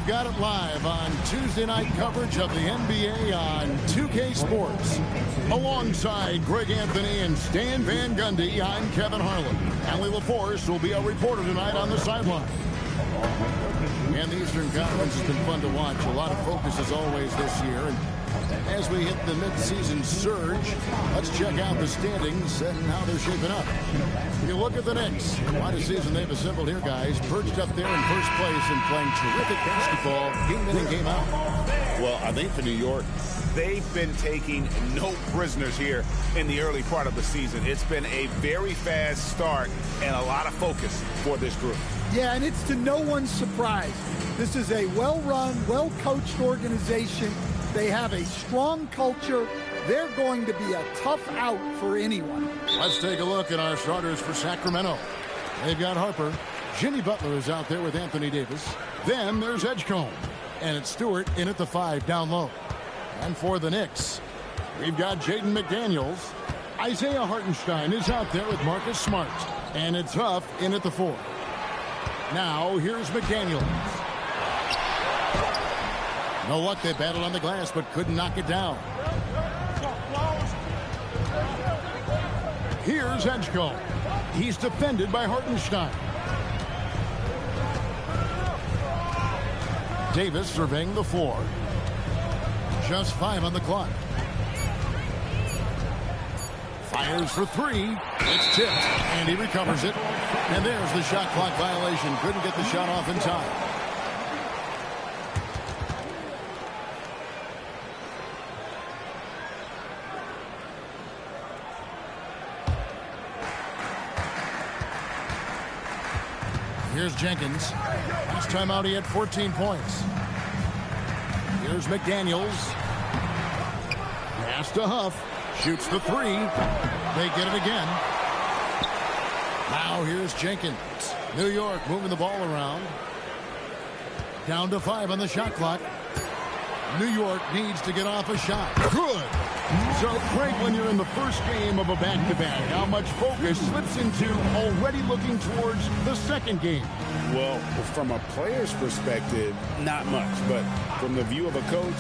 We've got it live on Tuesday night coverage of the NBA on 2K Sports. Alongside Greg Anthony and Stan Van Gundy, I'm Kevin Harlan. Allie LaForce will be our reporter tonight on the sideline. And the Eastern Conference has been fun to watch. A lot of focus as always this year. And as we hit the mid-season surge, let's check out the standings and how they're shaping up. If you look at the Knicks, quite a season they've assembled here, guys. Perched up there in first place and playing terrific basketball game in and game out. Well, I think for New York, they've been taking no prisoners here in the early part of the season. It's been a very fast start and a lot of focus for this group. Yeah, and it's to no one's surprise. This is a well-run, well-coached organization. They have a strong culture. They're going to be a tough out for anyone. Let's take a look at our starters for Sacramento. They've got Harper. Jimmy Butler is out there with Anthony Davis. Then there's Edgecombe. And it's Stewart in at the 5 down low. And for the Knicks, we've got Jaden McDaniels. Isaiah Hartenstein is out there with Marcus Smart. And it's Huff in at the 4. Now here's McDaniels. No luck, they battled on the glass but couldn't knock it down. Here's Edgecombe. He's defended by Hartenstein. Davis surveying the floor. Just 5 on the clock. Fires for 3. It's tipped, and he recovers it. And there's the shot clock violation. Couldn't get the shot off in time. Here's Jenkins. Last time out, he had 14 points. Here's McDaniels. Pass to Huff. Shoots the 3. They get it again. Now here's Jenkins. New York moving the ball around. Down to 5 on the shot clock. New York needs to get off a shot. Good. So, Craig, when you're in the first game of a back-to-back, how much focus slips into already looking towards the second game? Well, from a player's perspective, not much. But from the view of a coach,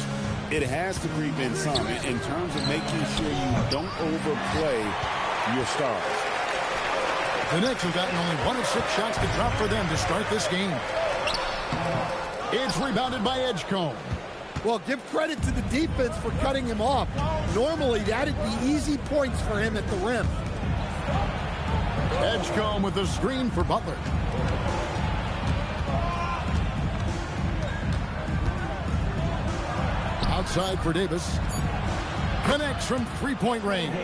it has to creep in some in terms of making sure you don't overplay your stars. The Knicks have gotten only 1 of 6 shots to drop for them to start this game. It's rebounded by Edgecombe. Well, give credit to the defense for cutting him off. Normally, that'd be easy points for him at the rim. Edgecombe with the screen for Butler. Outside for Davis. Connects from 3-point range.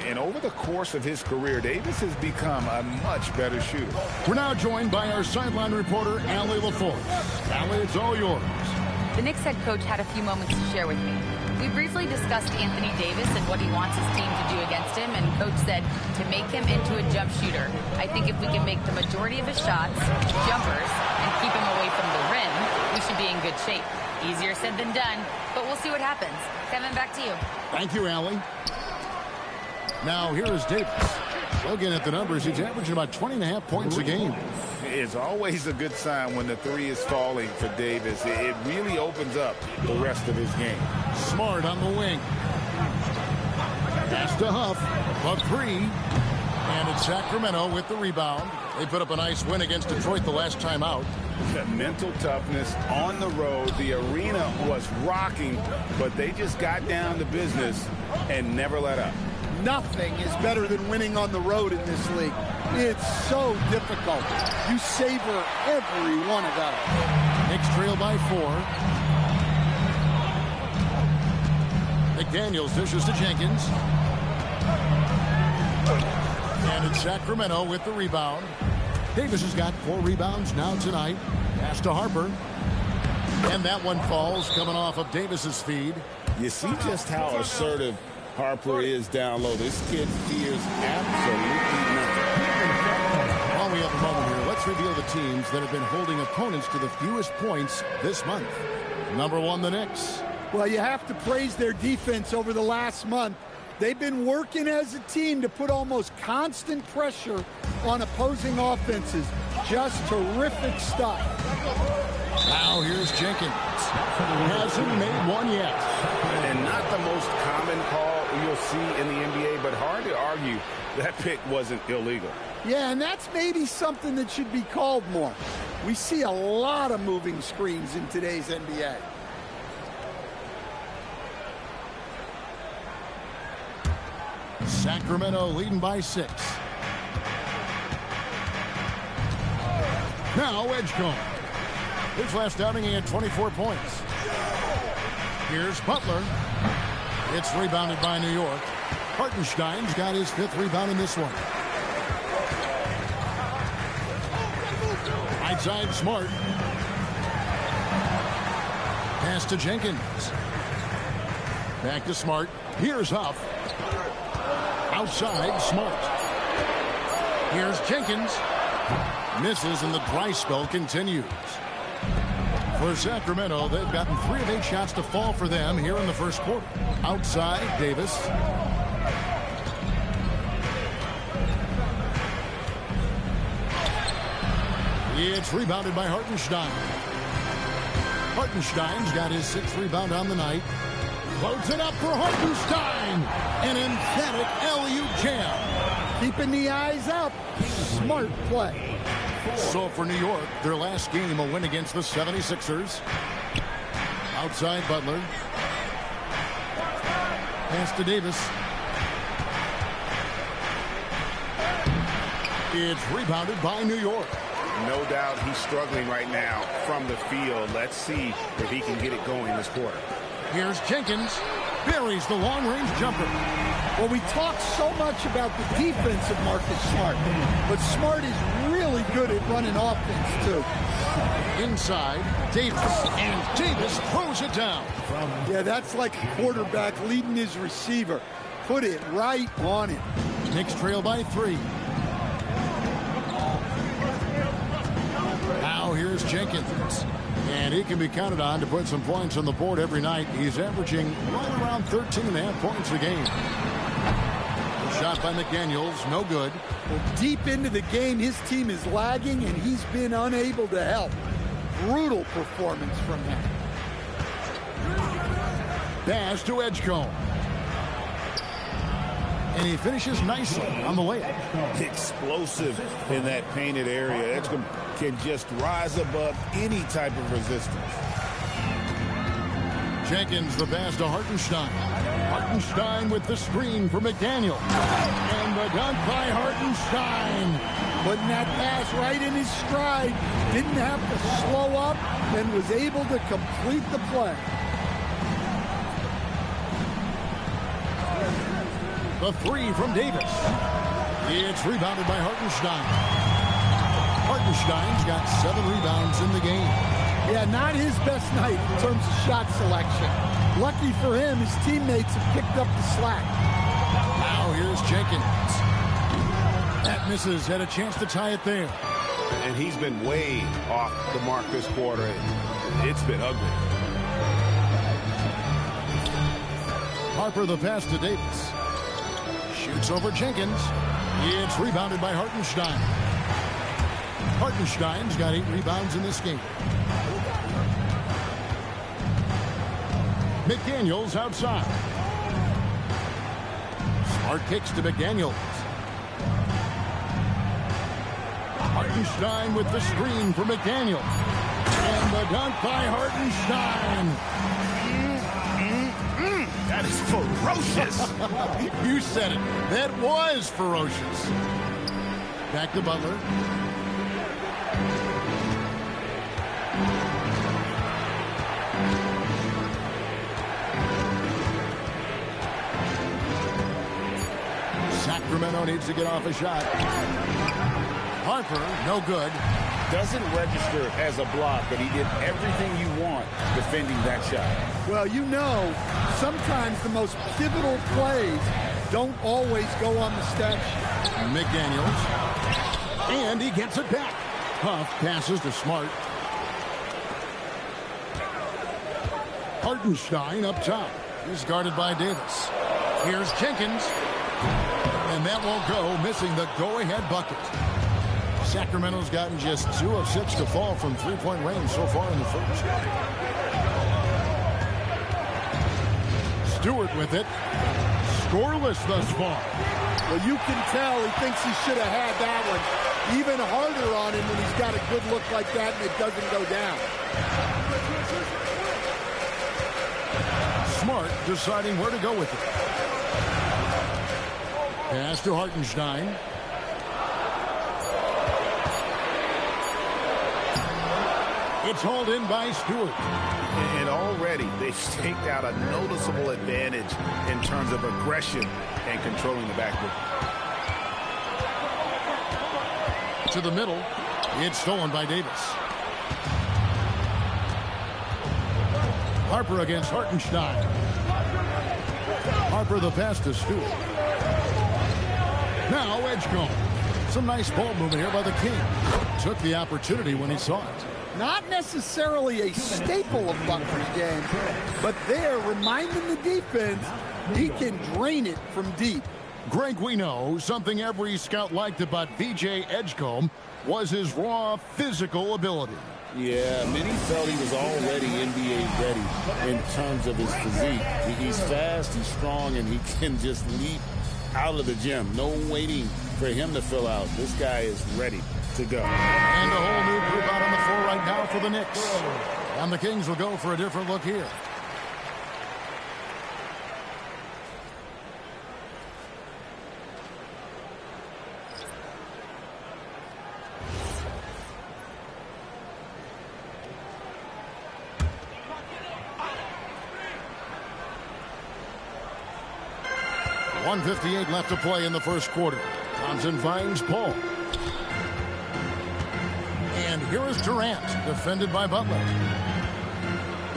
And over the course of his career, Davis has become a much better shooter. We're now joined by our sideline reporter, Allie LaForce. Allie, it's all yours. The Knicks head coach had a few moments to share with me. We briefly discussed Anthony Davis and what he wants his team to do against him, and Coach said to make him into a jump shooter. I think if we can make the majority of his shots jumpers and keep him away from the rim, we should be in good shape. Easier said than done, but we'll see what happens. Kevin, back to you. Thank you, Allie. Now here is Davis. Looking at the numbers, he's averaging about 20.5 points a game. It's always a good sign when the 3 is falling for Davis. It really opens up the rest of his game. Smart on the wing. Pass to Huff. A 3. And it's Sacramento with the rebound. They put up a nice win against Detroit the last time out. The mental toughness on the road. The arena was rocking, but they just got down to business and never let up. Nothing is better than winning on the road in this league. It's so difficult. You savor every one of those. Knicks trail by 4. McDaniels dishes to Jenkins. And it's Sacramento with the rebound. Davis has got 4 rebounds now tonight. Pass to Harper. And that one falls coming off of Davis's feed. You see just how assertive Harper is down low. This kid fears absolutely nothing. While we have a moment here, let's reveal the teams that have been holding opponents to the fewest points this month. Number 1, the Knicks. Well, you have to praise their defense over the last month. They've been working as a team to put almost constant pressure on opposing offenses. Just terrific stuff. Now here's Jenkins. Hasn't made one yet. And not the most common call you'll see in the NBA, but hard to argue that pick wasn't illegal. Yeah, and that's maybe something that should be called more. We see a lot of moving screens in today's NBA. Sacramento leading by 6. Now Edgecombe. His last outing, he had 24 points. Here's Butler. It's rebounded by New York. Hartenstein's got his 5th rebound in this one. Right side, Smart. Pass to Jenkins. Back to Smart. Here's Huff. Outside, Smart. Here's Jenkins. Misses, and the dry spell continues. For Sacramento, they've gotten 3 of 8 shots to fall for them here in the first quarter. Outside, Davis. It's rebounded by Hartenstein. Hartenstein's got his 6th rebound on the night. Loads it up for Hartenstein. An emphatic alley-oop jam. Keeping the eyes up. Smart play. So for New York, their last game, a win against the 76ers. Outside Butler. Pass to Davis. It's rebounded by New York. No doubt he's struggling right now from the field. Let's see if he can get it going this quarter. Here's Jenkins. Buries the long-range jumper. Well, we talk so much about the defense of Marcus Smart, but Smart is really good at running offense, too. Inside, Davis. And Davis throws it down. Yeah, that's like a quarterback leading his receiver. Put it right on him. Knicks trail by 3. Now here's Jenkins. And he can be counted on to put some points on the board every night. He's averaging right around 13.5 points a game. The shot by McDaniels, no good. Well, deep into the game, his team is lagging, and he's been unable to help. Brutal performance from him. Pass to Edgecombe. And he finishes nicely on the layup. Explosive in that painted area. Edgecombe can just rise above any type of resistance. Jenkins, the pass to Hartenstein. Hartenstein with the screen for McDaniel. And the dunk by Hartenstein. Putting that pass right in his stride. Didn't have to slow up and was able to complete the play. The 3 from Davis. It's rebounded by Hartenstein. Hartenstein's got 7 rebounds in the game. Yeah, not his best night in terms of shot selection. Lucky for him, his teammates have picked up the slack. Now here's Jenkins. That misses. Had a chance to tie it there. And he's been way off the mark this quarter. It's been ugly. Harper the pass to Davis. Shoots over Jenkins. It's rebounded by Hartenstein. Hartenstein's got 8 rebounds in this game. McDaniels outside. Smart kicks to McDaniels. Hartenstein with the screen for McDaniels. And the dunk by Hartenstein. That is ferocious. You said it. That was ferocious. Back to Butler. Sacramento needs to get off a shot. Harper, no good. Doesn't register as a block, but he did everything you want defending that shot. Well, you know, sometimes the most pivotal plays don't always go on the stat sheet. McDaniels. And he gets it back. Huff passes to Smart. Hartenstein up top. He's guarded by Davis. Here's Jenkins. And that won't go, missing the go-ahead bucket. Sacramento's gotten just 2 of 6 to fall from three-point range so far in the first. Stewart with it. Scoreless thus far. Well, you can tell he thinks he should have had that one. Even harder on him when he's got a good look like that and it doesn't go down. Smart deciding where to go with it. Pass to Hartenstein. It's hauled in by Stewart. And already they've staked out a noticeable advantage in terms of aggression and controlling the backcourt. To the middle. It's stolen by Davis. Harper against Hartenstein. Harper the pass to Stewart. Now Edgecombe. Some nice ball movement here by the King. Took the opportunity when he saw it. Not necessarily a staple of Butler's game, but there, reminding the defense, he can drain it from deep. Greg, we know something every scout liked about V.J. Edgecombe was his raw physical ability. Yeah, many felt he was already NBA ready in terms of his physique. He's fast, he's strong, and he can just leap out of the gym. No waiting for him to fill out. This guy is ready to go. And a whole new group out on the floor right now for the Knicks. And the Kings will go for a different look here. .158 left to play in the first quarter. Thompson finds Paul. And here is Durant, defended by Butler.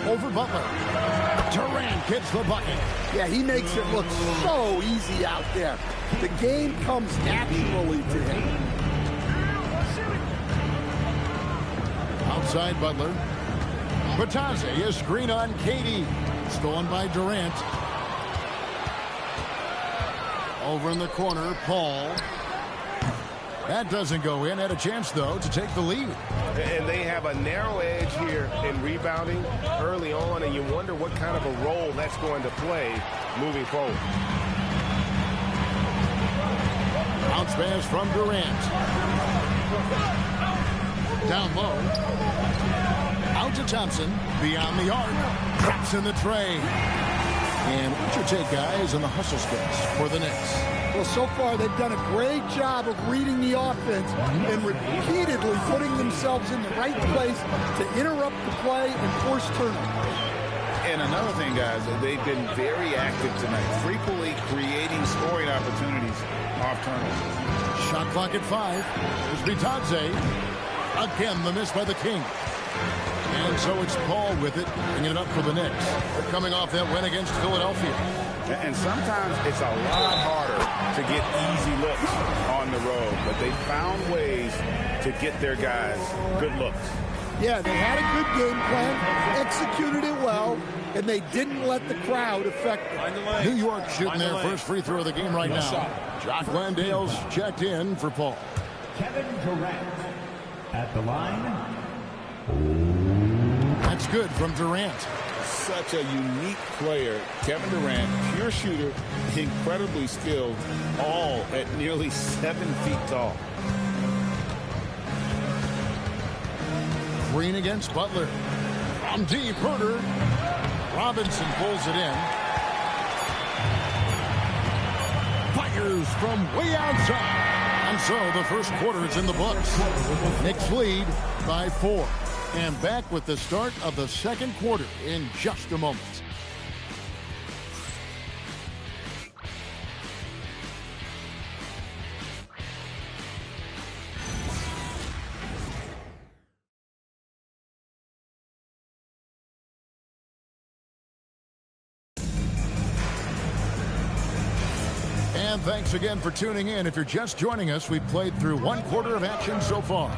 Over Butler. Durant gets the bucket. Yeah, he makes it look so easy out there. The game comes naturally to him. Outside Butler. Batadze is screen on KD. Stolen by Durant. Over in the corner, Paul. That doesn't go in. Had a chance, though, to take the lead. And they have a narrow edge here in rebounding early on, and you wonder what kind of a role that's going to play moving forward. Bounce pass from Durant. Down low. Out to Thompson. Beyond the arc. Drops in the tray. And what's your take, guys, on the hustle space for the Knicks? Well, so far they've done a great job of reading the offense and repeatedly putting themselves in the right place to interrupt the play and force turnovers. And another thing, guys, they've been very active tonight, frequently creating scoring opportunities off turnovers. Shot clock at 5. Here's Batadze. Again, the miss by the King. And so it's Paul with it, bringing it up for the Knicks. They're coming off that win against Philadelphia. And sometimes it's a lot harder to get easy looks on the road, but they found ways to get their guys good looks. Yeah, they had a good game plan, executed it well, and they didn't let the crowd affect them. New York shooting their first free throw of the game right now. Jock Landale's checked in for Paul. Kevin Durant at the line. That's good from Durant. Such a unique player. Kevin Durant, pure shooter, incredibly skilled, all at nearly 7 feet tall. Green against Butler. From deep, Herter. Robinson pulls it in. Fires from way outside. And so the first quarter is in the books. Knicks lead by 4. And back with the start of the second quarter in just a moment. And thanks again for tuning in. If you're just joining us, we've played through one quarter of action so far.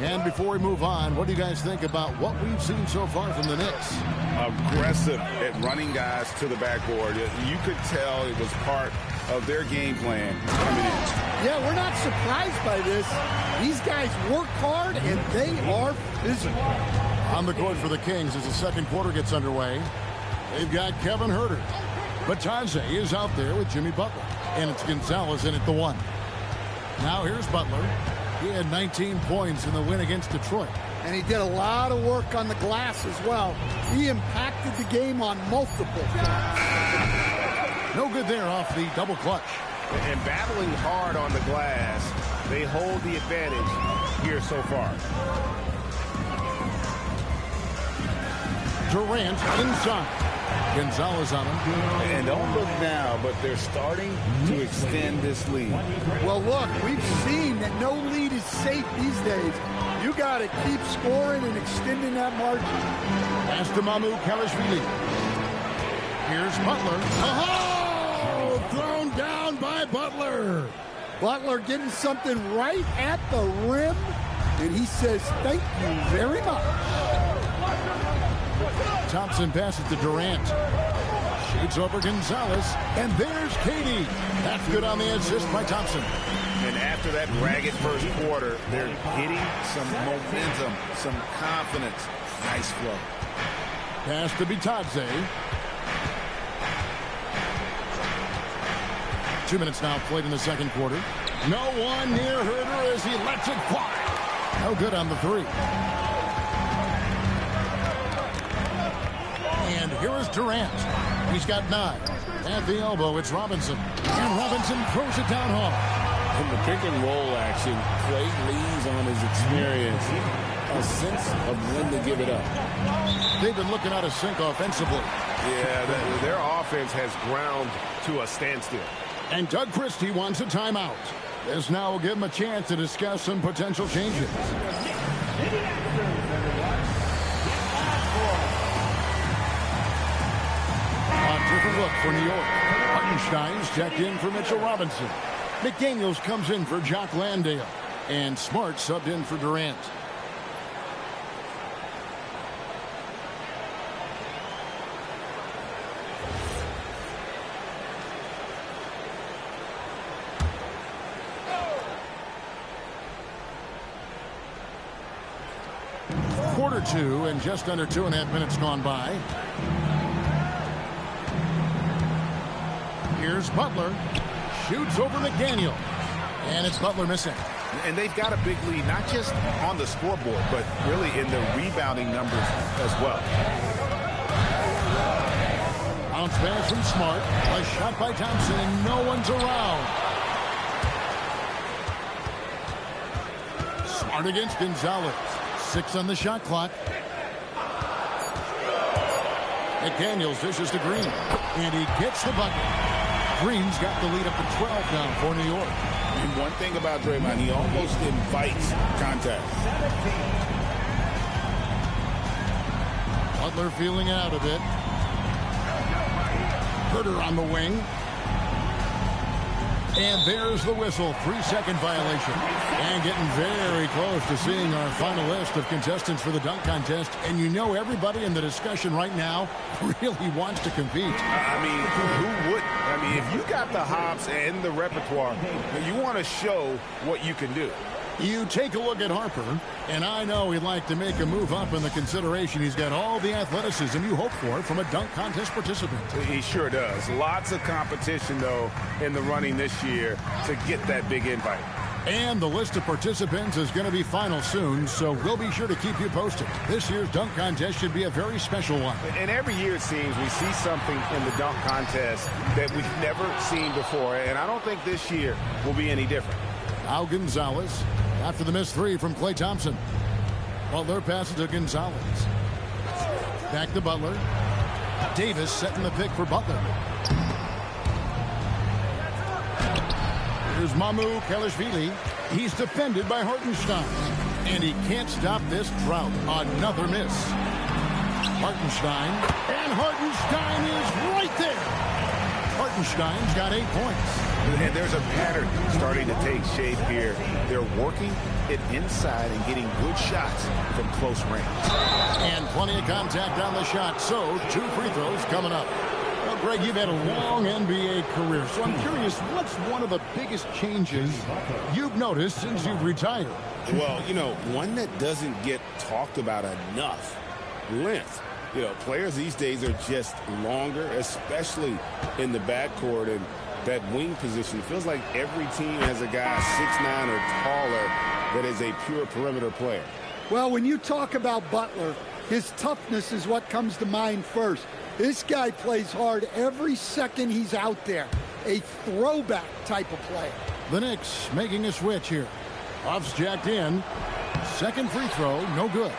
And before we move on, what do you guys think about what we've seen so far from the Knicks? Aggressive at running guys to the backboard. You could tell it was part of their game plan coming in. Yeah, we're not surprised by this. These guys work hard, and they are physical. On the court for the Kings as the second quarter gets underway. They've got Kevin Huerter. Batadze is out there with Jimmy Butler. And it's Gonzalez in at the 1. Now here's Butler. He had 19 points in the win against Detroit. And he did a lot of work on the glass as well. He impacted the game on multiple fronts. No good there off the double clutch. And battling hard on the glass, they hold the advantage here so far. Durant inside. Gonzalez on him. And don't look now, but they're starting to extend this lead. Well, look, we've seen that no lead is safe these days. You got to keep scoring and extending that margin. Pass to Mamukelashvili. Here's Butler. Oh! Thrown down by Butler. Butler getting something right at the rim, and he says, thank you very much. Thompson passes to Durant. Shoots over Gonzalez. And there's Katie. That's good on the assist by Thompson. And after that ragged first quarter, they're getting some momentum, some confidence. Nice flow. Pass to Batadze. 2 minutes now played in the second quarter. No one near Huerter as he lets it fly. No good on the 3. And here is Durant. He's got 9. At the elbow, it's Robinson. And Robinson throws it down hard. In the pick and roll action, Clay leans on his experience, a sense of when to give it up. They've been looking out of sync offensively. Yeah, their offense has ground to a standstill. And Doug Christie wants a timeout. This now will give him a chance to discuss some potential changes. Different look for New York. Hartenstein's checked in for Mitchell Robinson. McDaniels comes in for Jock Landale. And Smart subbed in for Durant. Quarter 2 and just under 2.5 minutes gone by. Here's Butler. Shoots over McDaniel. And it's Butler missing. And they've got a big lead, not just on the scoreboard, but really in the rebounding numbers as well. Bounce pass from Smart. A shot by Thompson, and no one's around. Smart against Gonzalez. 6 on the shot clock. McDaniels dishes to Green. And he gets the bucket. Green's got the lead up to 12 now for New York. And one thing about Draymond, he almost invites contact. Butler feeling it out a bit. Huerter on the wing. And there's the whistle. 3-second violation. And getting very close to seeing our final list of contestants for the dunk contest. And you know everybody in the discussion right now really wants to compete. I mean, who wouldn't? I mean, if you got the hops and the repertoire, you want to show what you can do. You take a look at Harper, and I know he'd like to make a move up in the consideration. He's got all the athleticism you hope for from a dunk contest participant. He sure does. Lots of competition, though, in the running this year to get that big invite. And the list of participants is going to be final soon, so we'll be sure to keep you posted. This year's dunk contest should be a very special one. And every year, it seems, we see something in the dunk contest that we've never seen before, and I don't think this year will be any different. Now Gonzalez after the missed 3 from Klay Thompson. Butler passes to Gonzalez. Back to Butler. Davis setting the pick for Butler. Here's Mamukelashvili. He's defended by Hartenstein. And he can't stop this drought. Another miss. Hartenstein. And Hartenstein is right there. Hartenstein's got 8 points. And there's a pattern starting to take shape here. They're working it inside and getting good shots from close range. And plenty of contact on the shot, so 2 free throws coming up. Well, Greg, you've had a long NBA career, so I'm curious, what's one of the biggest changes you've noticed since you've retired? Well, you know, one that doesn't get talked about enough, length. You know, players these days are just longer, especially in the backcourt, and that wing position. It feels like every team has a guy 6'9" or taller that is a pure perimeter player. Well, when you talk about Butler, his toughness is what comes to mind first. This guy plays hard every second he's out there. A throwback type of player. The Knicks making a switch here. Off's jacked in. Second free throw, no good.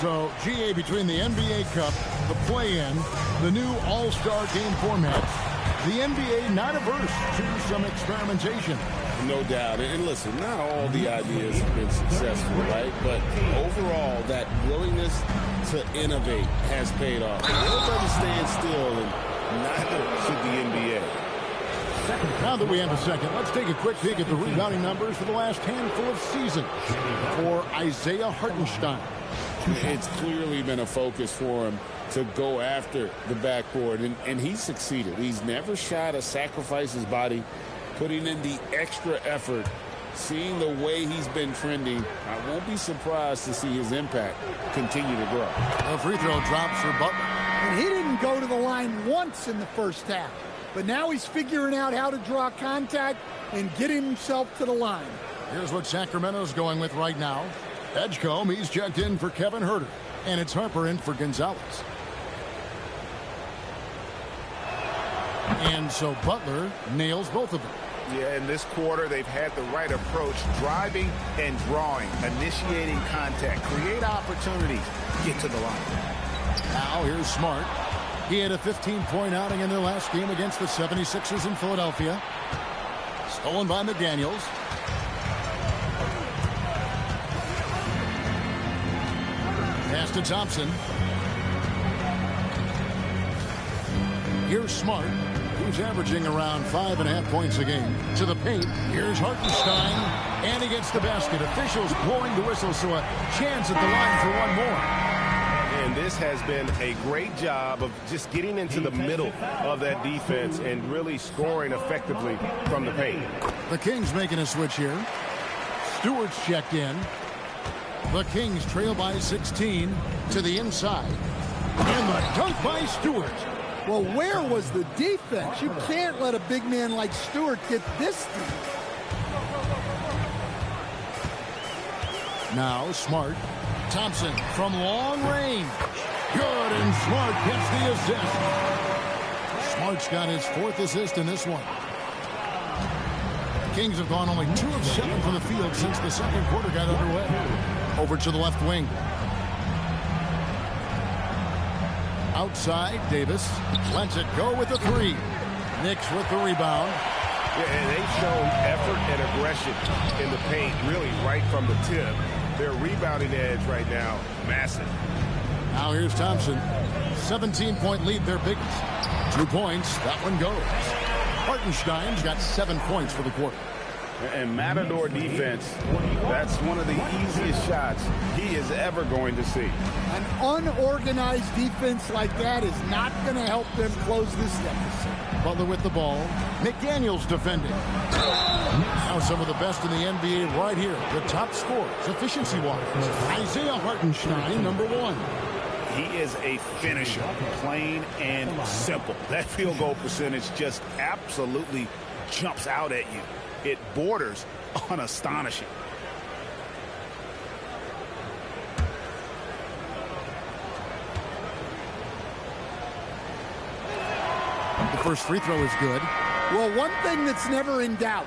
So, GA, between the NBA Cup, the play-in, the new All-Star game format, the NBA not averse to some experimentation. No doubt. And listen, not all the ideas have been successful, right? But overall, that willingness to innovate has paid off. The world doesn't stand still, and neither should the NBA. Now that we have a second, let's take a quick peek at the rebounding numbers for the last handful of seasons for Isaiah Hartenstein. It's clearly been a focus for him to go after the backboard, and he's succeeded. He's never shy to sacrifice his body, putting in the extra effort. Seeing the way he's been trending, I won't be surprised to see his impact continue to grow. A free throw drops for Butler. And he didn't go to the line once in the first half. But now he's figuring out how to draw contact and get himself to the line. Here's what Sacramento's going with right now. Edgecombe, he's checked in for Kevin Huerter. And it's Harper in for Gonzalez. And so Butler nails both of them. Yeah, in this quarter, they've had the right approach, driving and drawing, initiating contact, create opportunities, get to the line. Now here's Smart. He had a 15-point outing in their last game against the 76ers in Philadelphia. Stolen by McDaniels. Pass to Thompson. Here's Smart, who's averaging around 5.5 points a game. To the paint. Here's Hartenstein. And he gets the basket. Officials blowing the whistle, so a chance at the line for one more. And this has been a great job of just getting into the middle of that defense and really scoring effectively from the paint. The Kings making a switch here. Stewart's checked in. The Kings trail by 16 to the inside. And the dunk by Stewart. Well, where was the defense? You can't let a big man like Stewart get this deep. Now Smart. Thompson from long range. Good, and Smart gets the assist. Smart's got his 4th assist in this one. The Kings have gone only 2 of 7 from the field since the second quarter got underway. Over to the left wing. Outside, Davis lets it go with the 3. Knicks with the rebound. Yeah, and they've shown effort and aggression in the paint, really right from the tip. Their rebounding edge right now, massive. Now here's Thompson. 17-point lead, their biggest. 2 points, that one goes. Hartenstein's got 7 points for the quarter. And Matador defense, that's one of the easiest shots he is ever going to see. An unorganized defense like that is not going to help them close this deficit. Butler with the ball. McDaniels defending. Now some of the best in the NBA right here. The top scorers, efficiency-wise. Isaiah Hartenstein, number 1. He is a finisher, plain and simple. That field goal percentage just absolutely jumps out at you. It borders on astonishing. The first free throw is good. Well, one thing that's never in doubt,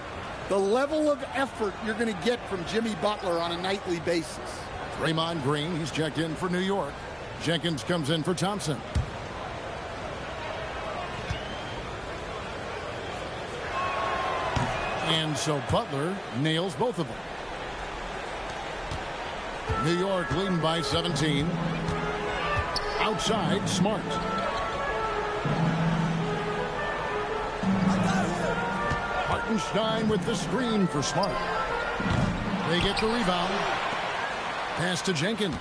the level of effort you're going to get from Jimmy Butler on a nightly basis. Draymond Green, he's checked in for New York. Jenkins comes in for Thompson. And so Butler nails both of them. New York leading by 17. Outside, Smart. Hartenstein with the screen for Smart. They get the rebound. Pass to Jenkins.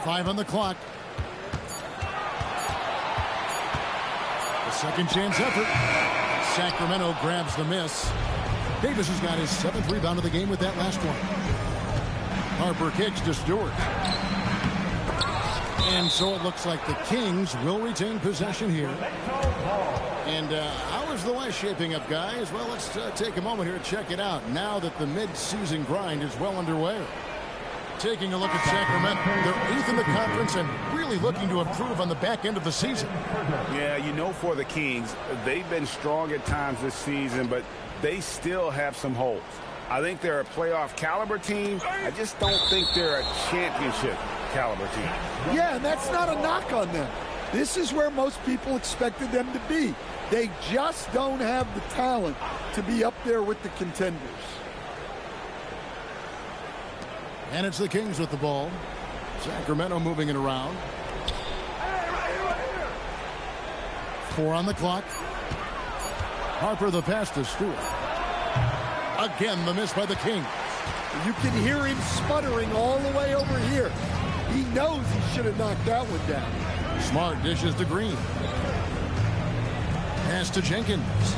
5 on the clock. The second chance effort. Sacramento grabs the miss. Davis has got his 7th rebound of the game with that last one. Harper kicks to Stewart. And so it looks like the Kings will retain possession here. And how is the West shaping up, guys? Well, let's take a moment here to check it out now that the mid-season grind is well underway. Taking a look at Sacramento, they're 8th in the conference and really looking to improve on the back end of the season. Yeah, you know, for the Kings, they've been strong at times this season, but they still have some holes. I think they're a playoff caliber team. I just don't think they're a championship caliber team. Yeah, and that's not a knock on them. This is where most people expected them to be. They just don't have the talent to be up there with the contenders. And it's the Kings with the ball. Sacramento moving it around. 4 on the clock. Harper the pass to Stewart. Again, the miss by the Kings. You can hear him sputtering all the way over here. He knows he should have knocked that one down. Smart dishes to Green. Pass to Jenkins.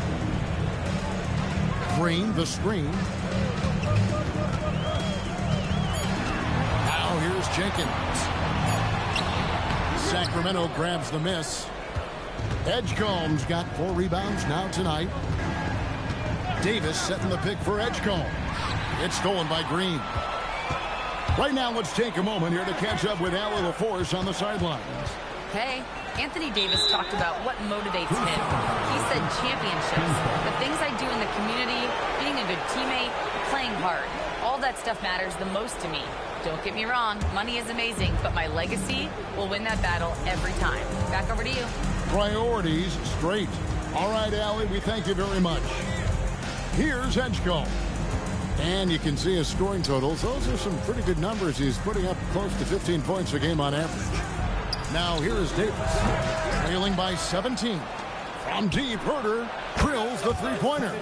Green, the screen. Now here's Jenkins. Sacramento grabs the miss. Edgecombe's got 4 rebounds now tonight. Davis setting the pick for Edgecombe. It's stolen by Green. Right now, let's take a moment here to catch up with Allie LaForce on the sidelines. Hey, Anthony Davis talked about what motivates him. He said championships, the things I do in the community, being a good teammate, playing hard. All that stuff matters the most to me. Don't get me wrong, money is amazing, but my legacy will win that battle every time. Back over to you. Priorities straight. All right, Allie, we thank you very much. Here's Edgecombe. And you can see his scoring totals. Those are some pretty good numbers. He's putting up close to 15 points a game on average. Now here is Davis, trailing by 17. From deep, Herter drills the three-pointer.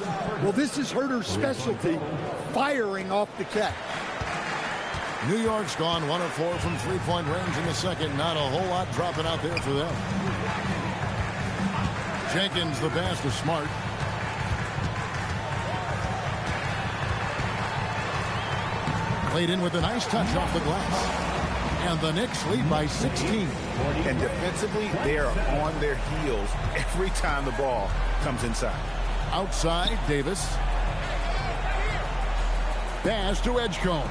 Well, this is Herter's specialty, firing off the catch. New York's gone 1 of 4 from three-point range in the second. Not a whole lot dropping out there for them. Jenkins, the pass to Smart. Played in with a nice touch off the glass. And the Knicks lead by 16. And defensively, they are on their heels every time the ball comes inside. Outside, Davis. Pass to Edgecombe.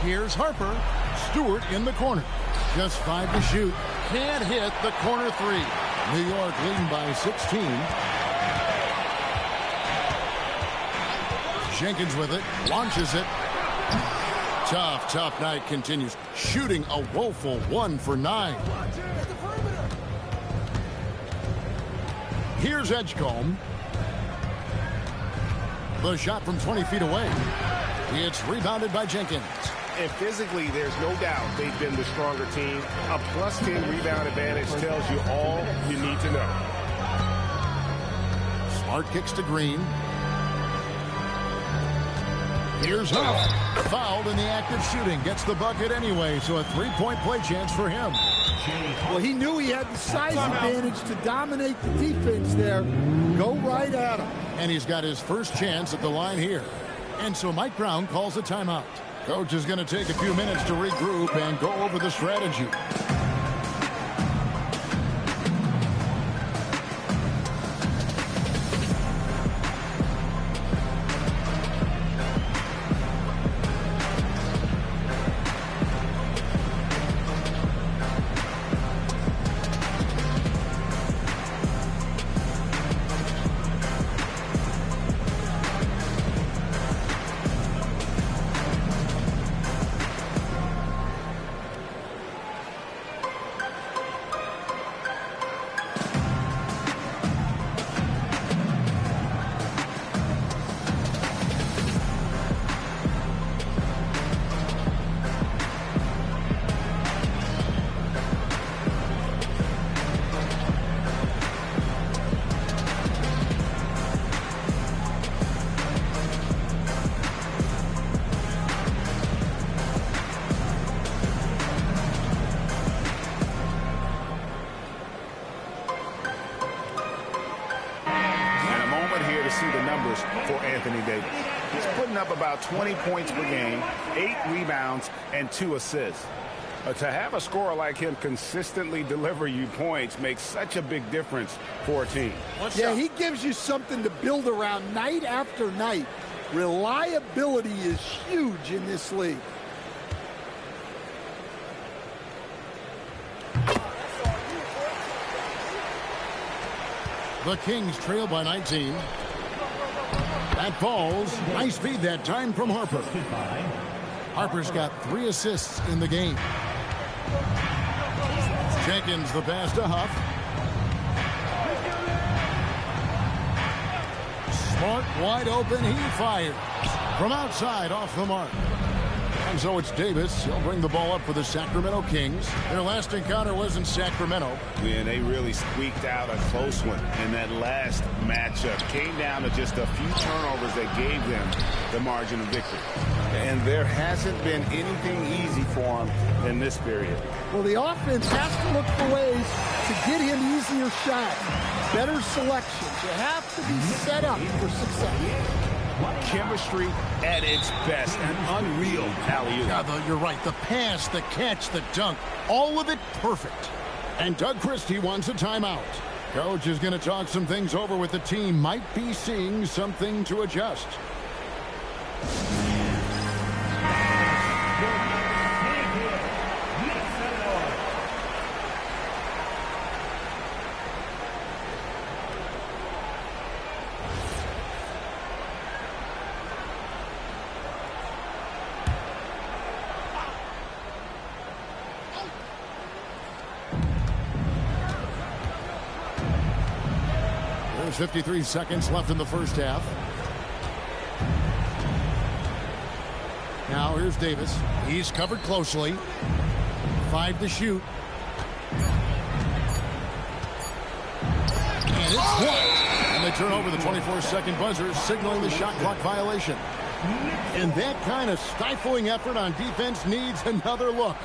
Here's Harper. Stewart in the corner. Just 5 to shoot. Can't hit the corner 3. New York leading by 16. Jenkins with it. Launches it. Tough night continues. Shooting a woeful 1 for 9. Here's Edgecombe. The shot from 20 feet away. It's rebounded by Jenkins. And physically, there's no doubt they've been the stronger team. A plus 10 rebound advantage tells you all you need to know. Smart kicks to Green. Here's Huff. Fouled in the act of shooting. Gets the bucket anyway, so a 3-point play chance for him. Well, he knew he had the size advantage to dominate the defense there. Go right at him. And he's got his first chance at the line here. And so Mike Brown calls a timeout. Coach is going to take a few minutes to regroup and go over the strategy. to see the numbers for Anthony Davis. He's putting up about 20 points per game, 8 rebounds, and 2 assists. To have a scorer like him consistently deliver you points makes such a big difference for a team. Yeah, he gives you something to build around night after night. Reliability is huge in this league. The Kings trail by 19. That falls. Nice feed that time from Harper. Harper's got 3 assists in the game. Jenkins the pass to Huff. Smart wide open. He fires from outside off the mark. And so it's Davis. He'll bring the ball up for the Sacramento Kings. Their last encounter was in Sacramento. And they really squeaked out a close one in that last matchup. Came down to just a few turnovers that gave them the margin of victory. And there hasn't been anything easy for them in this period. Well, the offense has to look for ways to get him easier shots, better selections. You have to be set up for success. Chemistry at its best. An unreal alley-oop. Yeah, you're right. The pass, the catch, the dunk, all of it perfect. And Doug Christie wants a timeout. Coach is going to talk some things over with the team. Might be seeing something to adjust. There's 53 seconds left in the first half. Now here's Davis. He's covered closely. 5 to shoot. And it's blocked. And they turn over the 24-second buzzer, signaling the shot clock violation. And that kind of stifling effort on defense needs another look.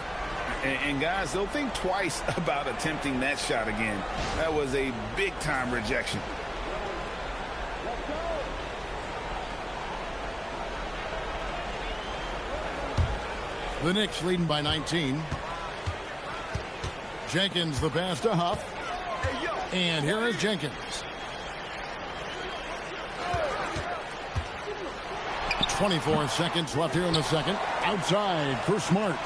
And guys, they'll think twice about attempting that shot again. That was a big-time rejection. The Knicks leading by 19. Jenkins the pass to Huff. And here is Jenkins. 24 seconds left here in the second. Outside for Smart.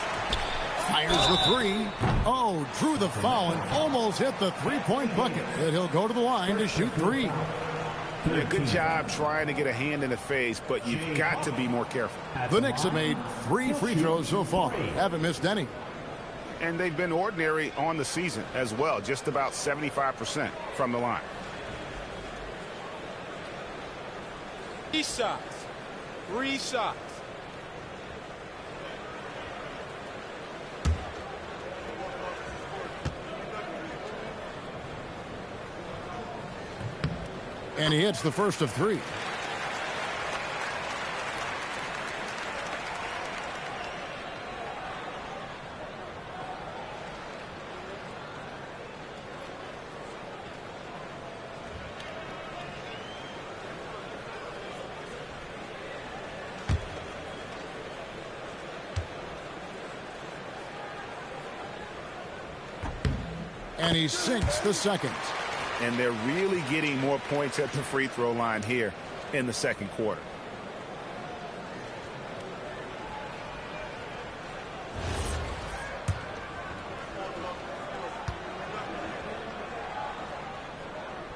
Fires the 3. Oh, drew the foul and almost hit the three-point bucket. And he'll go to the line to shoot 3. Yeah, good job trying to get a hand in the face, but you've got to be more careful. The Knicks have made 3 free throws so far. Haven't missed any. And they've been ordinary on the season as well, just about 75% from the line. 3 shots. 3 shots. And he hits the first of 3. And he sinks the second. And they're really getting more points at the free throw line here in the second quarter.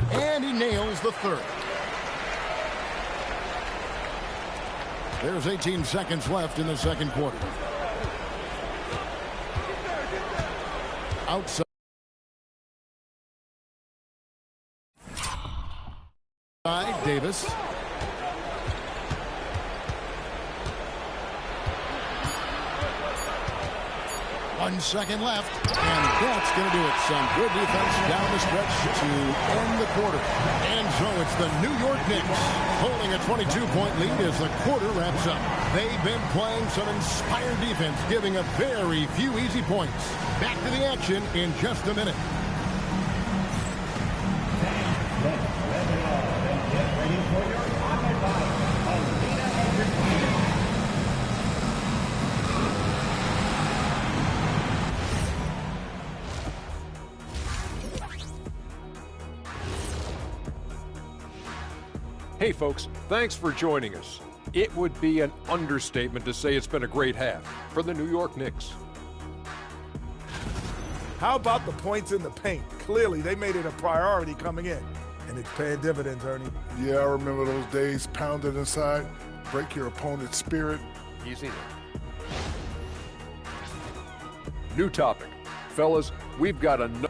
And he nails the third. There's 18 seconds left in the second quarter. Outside. Davis. 1 second left, and that's going to do it. Some good defense down the stretch to end the quarter. And so it's the New York Knicks holding a 22-point lead as the quarter wraps up. They've been playing some inspired defense, giving a very few easy points. Back to the action in just a minute. Get ready for your Hey folks, thanks for joining us. It would be an understatement to say it's been a great half for the New York Knicks. How about the points in the paint? Clearly, they made it a priority coming in, and it's paying dividends, Ernie. Yeah, I remember those days pounded inside. Break your opponent's spirit. Easy now. New topic. Fellas, we've got another.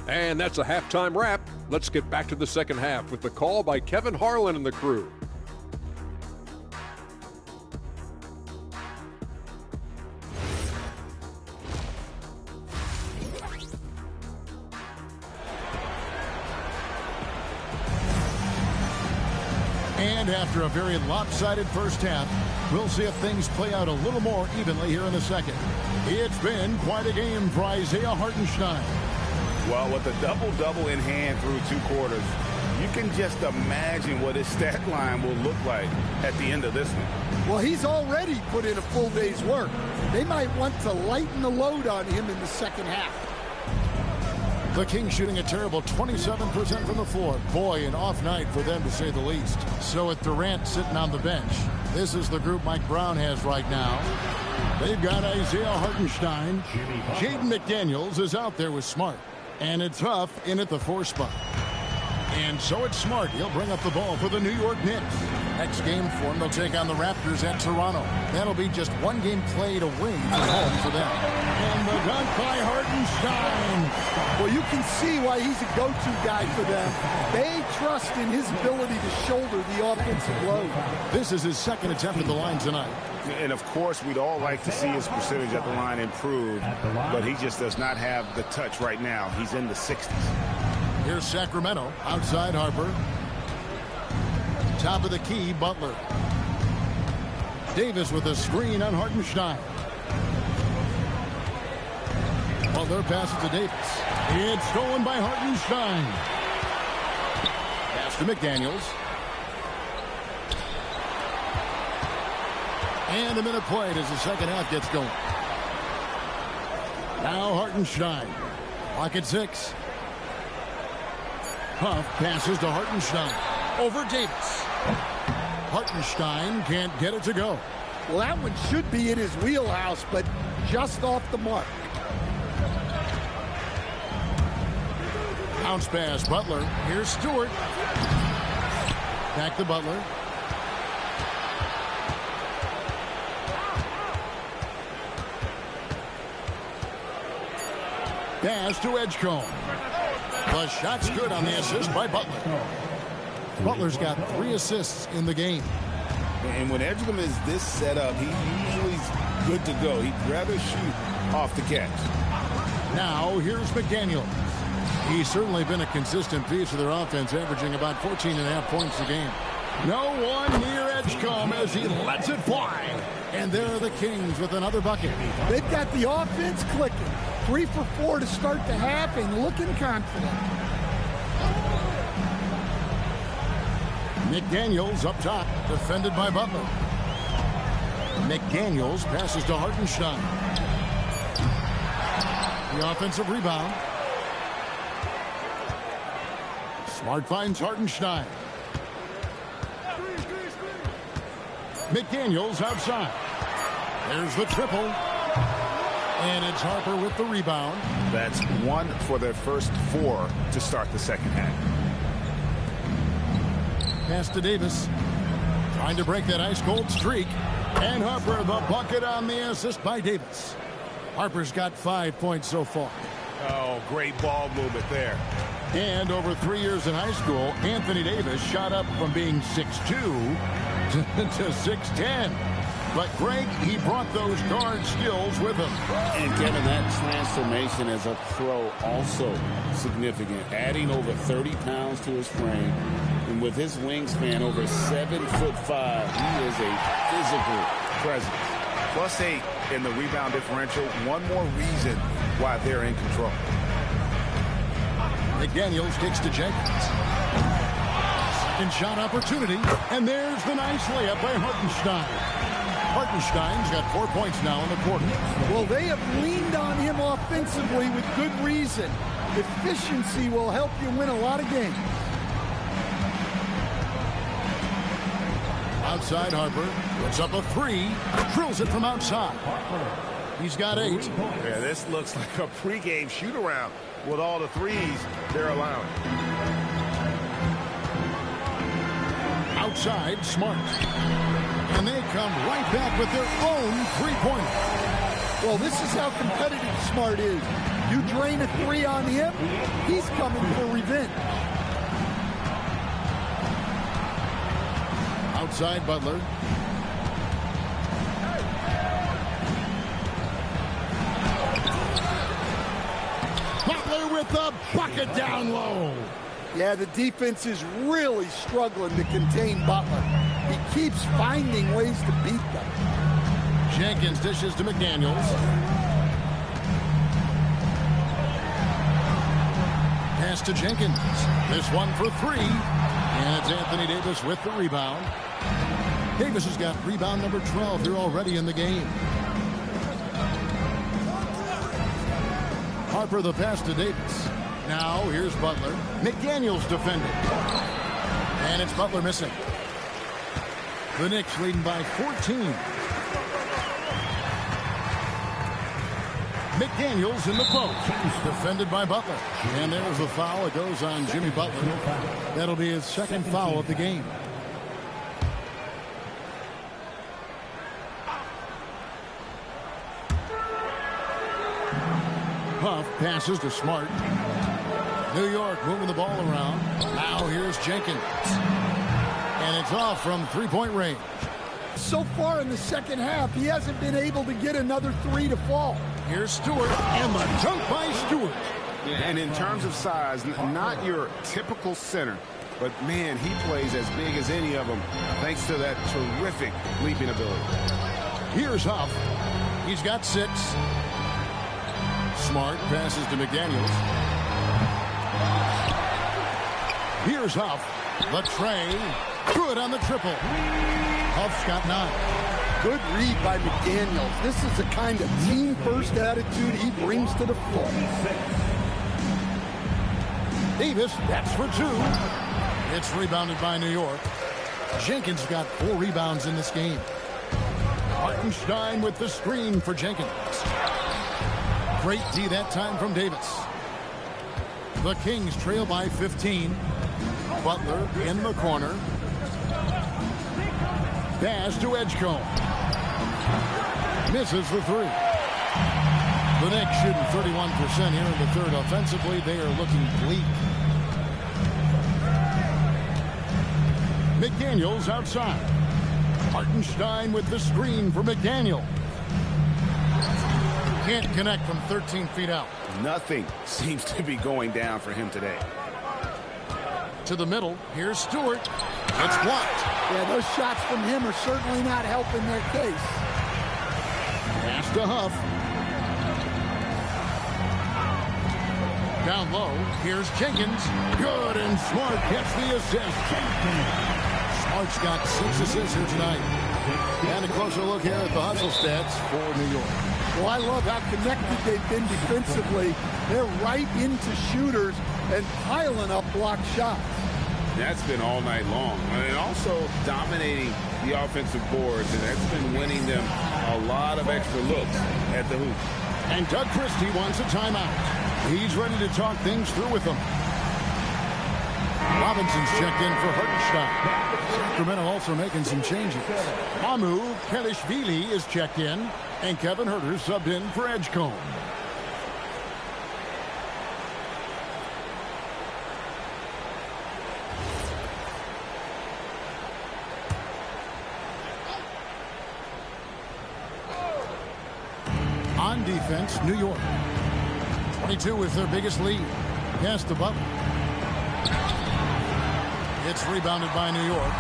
And that's a halftime wrap. Let's get back to the second half with the call by Kevin Harlan and the crew. And after a very lopsided first half, we'll see if things play out a little more evenly here in the second. It's been quite a game for Isaiah Hartenstein. Well, with a double-double in hand through 2 quarters, you can just imagine what his stat line will look like at the end of this one. Well, he's already put in a full day's work. They might want to lighten the load on him in the second half. The Kings shooting a terrible 27% from the floor. Boy, an off night for them to say the least. So with Durant sitting on the bench, this is the group Mike Brown has right now. They've got Isaiah Hartenstein. Jaden McDaniels is out there with Smart. And it's Huff in at the 4 spot. And so it's Smart. He'll bring up the ball for the New York Knicks. Next game for them, they'll take on the Raptors at Toronto. That'll be just 1 game played away from home for them. And the dunk by Hartenstein. Well, you can see why he's a go-to guy for them. They trust in his ability to shoulder the offensive load. This is his second attempt at the line tonight. And, of course, we'd all like to see his percentage at the line improve, but he just does not have the touch right now. He's in the 60s. Here's Sacramento. Outside Harper. Top of the key, Butler. Davis with a screen on Hartenstein. Butler passes to Davis. It's stolen by Hartenstein. Pass to McDaniels. And a minute played as the second half gets going. Now Hartenstein. Clock at 6. Huff passes to Hartenstein. Over Davis. Hartenstein can't get it to go. Well, that one should be in his wheelhouse, but just off the mark. Bounce pass, Butler. Here's Stewart. Back to Butler. Pass to Edgecombe. The shot's good on the assist by Butler. Butler's got 3 assists in the game. And when Edgecombe is this set up, he's usually good to go. He'd rather shoot off the catch. Now here's McDaniel. He's certainly been a consistent piece of their offense, averaging about 14.5 points a game. No one near Edgecombe as he lets it fly. And there are the Kings with another bucket. They've got the offense clicking. 3 for 4 to start the half and looking confident. McDaniels up top, defended by Butler. McDaniels passes to Hartenstein. The offensive rebound. Smart finds Hartenstein. McDaniels outside. There's the triple. And it's Harper with the rebound. That's 1 for their first 4 to start the second half. Pass to Davis. Trying to break that ice-cold streak. And Harper the bucket on the assist by Davis. Harper's got 5 points so far. Oh, great ball movement there. And over 3 years in high school, Anthony Davis shot up from being 6'2" to 6'10". But Greg, he brought those guard skills with him. And Kevin, that transformation as a pro also significant. Adding over 30 pounds to his frame. And with his wingspan over 7'5", he is a physical presence. +8 in the rebound differential. One more reason why they're in control. McDaniels kicks to Jenkins. Second shot opportunity. And there's the nice layup by Hartenstein. Hartenstein's got 4 points now in the quarter. Well, they have leaned on him offensively with good reason. Efficiency will help you win a lot of games. outside Harper. Puts up a three. Drills it from outside. He's got 8. Yeah, this looks like a pregame shoot-around with all the threes they're allowing. Outside, Smart. And they come right back with their own three-pointer. Well, this is how competitive Smart is. You drain a 3 on him, he's coming for revenge. Outside Butler. Butler with the bucket down low. Yeah, the defense is really struggling to contain Butler. He keeps finding ways to beat them. Jenkins dishes to McDaniels. Pass to Jenkins. This one for 3. And it's Anthony Davis with the rebound. Davis has got rebound number 12 here already in the game. Harper the pass to Davis. Now here's Butler. McDaniels defending. And it's Butler missing. The Knicks leading by 14. McDaniels in the post. Defended by Butler. And there's the foul. It goes on Jimmy Butler. That'll be his second foul of the game. Huff passes to Smart. New York moving the ball around. Now here's Jenkins. And it's off from three-point range. So far in the second half, he hasn't been able to get another 3 to fall. Here's Stewart, and the dunk by Stewart. And in terms of size, not your typical center, but man, he plays as big as any of them thanks to that terrific leaping ability. Here's Huff. He's got 6. Smart passes to McDaniels. Here's Huff. The tray. Good on the triple. Huff's got 9. Good read by McDaniels. This is the kind of team-first attitude he brings to the floor. Davis, that's for 2. It's rebounded by New York. Jenkins got 4 rebounds in this game. Hartenstein with the screen for Jenkins. Great D that time from Davis. The Kings trail by 15. Butler in the corner. Pass to Edgecombe. Misses the 3. The Knicks shooting 31% here in the third. Offensively, they are looking bleak. McDaniels outside. Hartenstein with the screen for McDaniel. Can't connect from 13 feet out. Nothing seems to be going down for him today. To the middle. Here's Stewart. It's blocked. Yeah, those shots from him are certainly not helping their case. Pass to Huff. Down low. Here's Jenkins. Good, and Smart gets the assist. Smart's got 6 assists here tonight. And a closer look here at the hustle stats for New York. Well, I love how connected they've been defensively. They're right into shooters and piling up blocked shots. That's been all night long. And also dominating the offensive boards, and that's been winning them a lot of extra looks at the hoop. And Doug Christie wants a timeout. He's ready to talk things through with them. Robinson's checked in for Hartenstein. Sacramento also making some changes. Mamu Kelishvili is checked in, and Kevin Huerter subbed in for Edgecombe. On defense, New York. 22 is their biggest lead. Pass to Butler. It's rebounded by New York.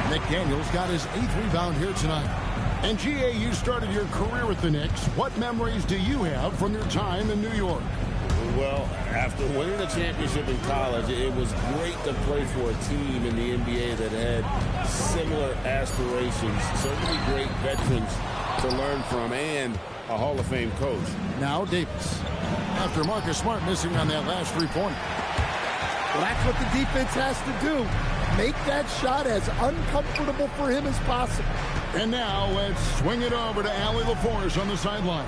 McDaniels got his 8th rebound here tonight. And GA, you started your career with the Knicks. What memories do you have from your time in New York? Well, after winning the championship in college, it was great to play for a team in the NBA that had similar aspirations. Certainly great veterans to learn from, and a Hall of Fame coach. Now Davis. After Marcus Smart missing on that last three-pointer. Well, that's what the defense has to do. make that shot as uncomfortable for him as possible. And now let's swing it over to Allie LaForce on the sideline.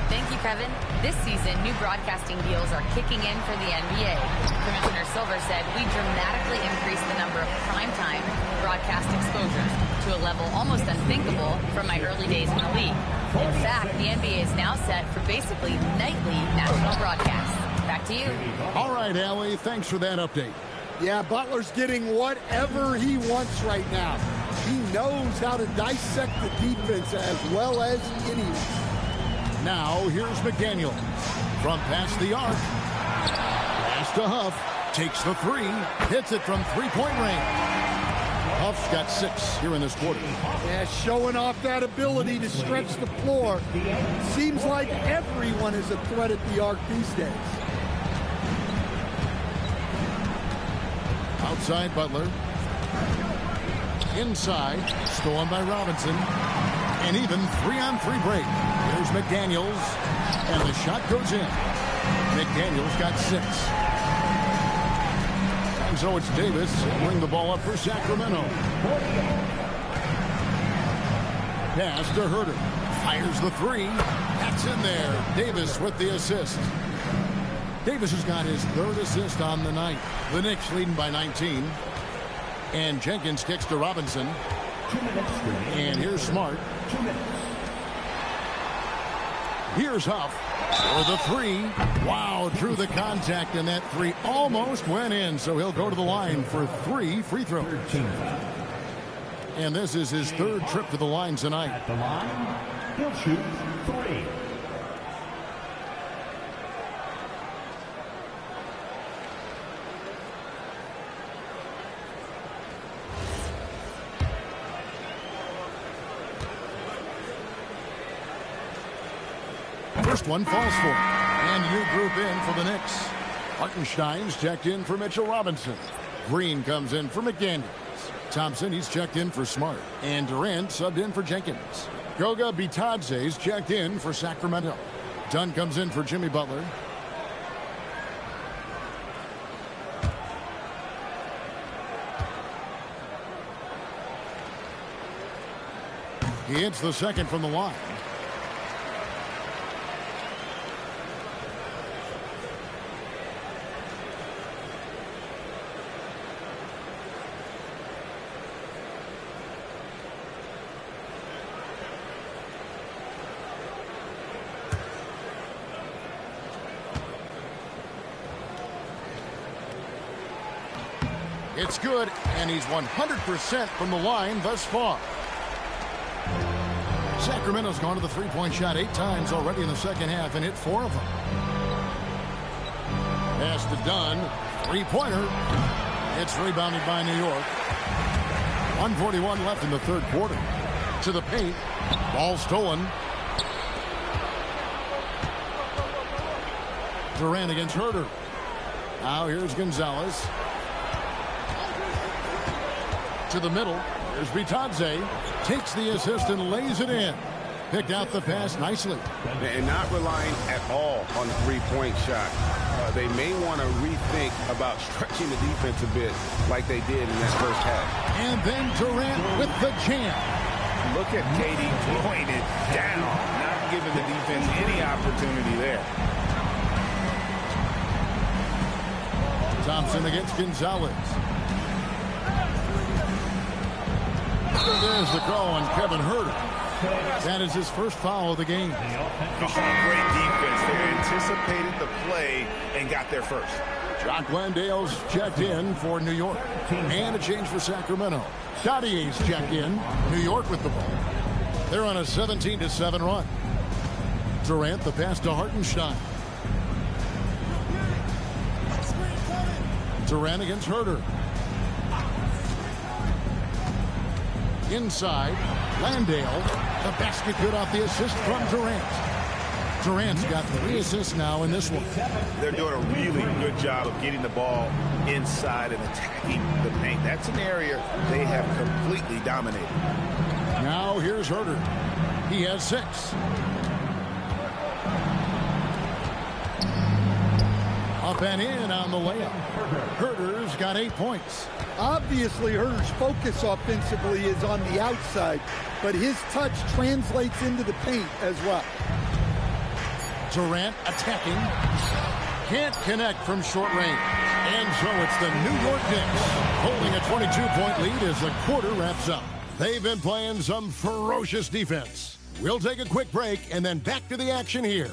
Thank you, Kevin. This season, new broadcasting deals are kicking in for the NBA. Commissioner Silver said we dramatically increased the number of primetime broadcast exposures to a level almost unthinkable from my early days in the league. In fact, the NBA is now set for basically nightly national broadcasts. Back to you. All right, Allie, thanks for that update. Yeah, Butler's getting whatever he wants right now. He knows how to dissect the defense as well as anyone. Now, here's McDaniel. From past the arc. Pass to Huff. Takes the three. Hits it from three-point range. Huff's got 6 here in this quarter. Yeah, showing off that ability to stretch the floor. Seems like everyone is a threat at the arc these days. Outside Butler. Inside. Stolen by Robinson. And even 3-on-3 break. Here's McDaniels. And the shot goes in. McDaniels got 6. And so it's Davis bring the ball up for Sacramento. Pass to Herter. Fires the 3. That's in there. Davis with the assist. Davis has got his 3rd assist on the night. The Knicks leading by 19. And Jenkins kicks to Robinson. And here's Smart. Here's Huff for the 3. Wow, through the contact, and that 3 almost went in, so he'll go to the line for 3 free throws. And this is his 3rd trip to the line tonight. At the line, he'll shoot 3. First one falls for him. And a new group in for the Knicks. Hartenstein's checked in for Mitchell Robinson. Green comes in for McDaniels. Thompson, he's checked in for Smart. And Durant subbed in for Jenkins. Goga Bitadze's checked in for Sacramento. Dunn comes in for Jimmy Butler. He hits the second from the line. It's good, and he's 100% from the line thus far. Sacramento's gone to the three-point shot 8 times already in the second half and hit 4 of them. Pass to Dunn. 3-pointer. It's rebounded by New York. 1:41 left in the 3rd quarter. To the paint. Ball stolen. Durant against Herter. Now here's Gonzalez. To the middle. There's Bitadze. Takes the assist and lays it in. Picked out the pass nicely. And not relying at all on the three-point shot. They may want to rethink about stretching the defense a bit like they did in that first half. And then Durant with the jam. Look at KD throwing it down, not giving the defense any opportunity there. Thompson against Gonzalez. There's the call on Kevin Herter. That is his first foul of the game. Oh, great defense. They anticipated the play and got there first. Jock Landale's checked in for New York. And a change for Sacramento. Dottier's checked in. New York with the ball. They're on a 17-7 run. Durant, the pass to Hartenstein. Durant against Herter. Inside, Landale. The basket good off the assist from Durant. Durant's got 3 assists now in this one. They're doing a really good job of getting the ball inside and attacking the paint. That's an area they have completely dominated. Now here's Herter. He has 6. Up and in on the layup. Huerter's got 8 points. Obviously, Huerter's focus offensively is on the outside, but his touch translates into the paint as well. Durant attacking. Can't connect from short range. And so it's the New York Knicks holding a 22-point lead as the quarter wraps up. They've been playing some ferocious defense. We'll take a quick break and then back to the action here.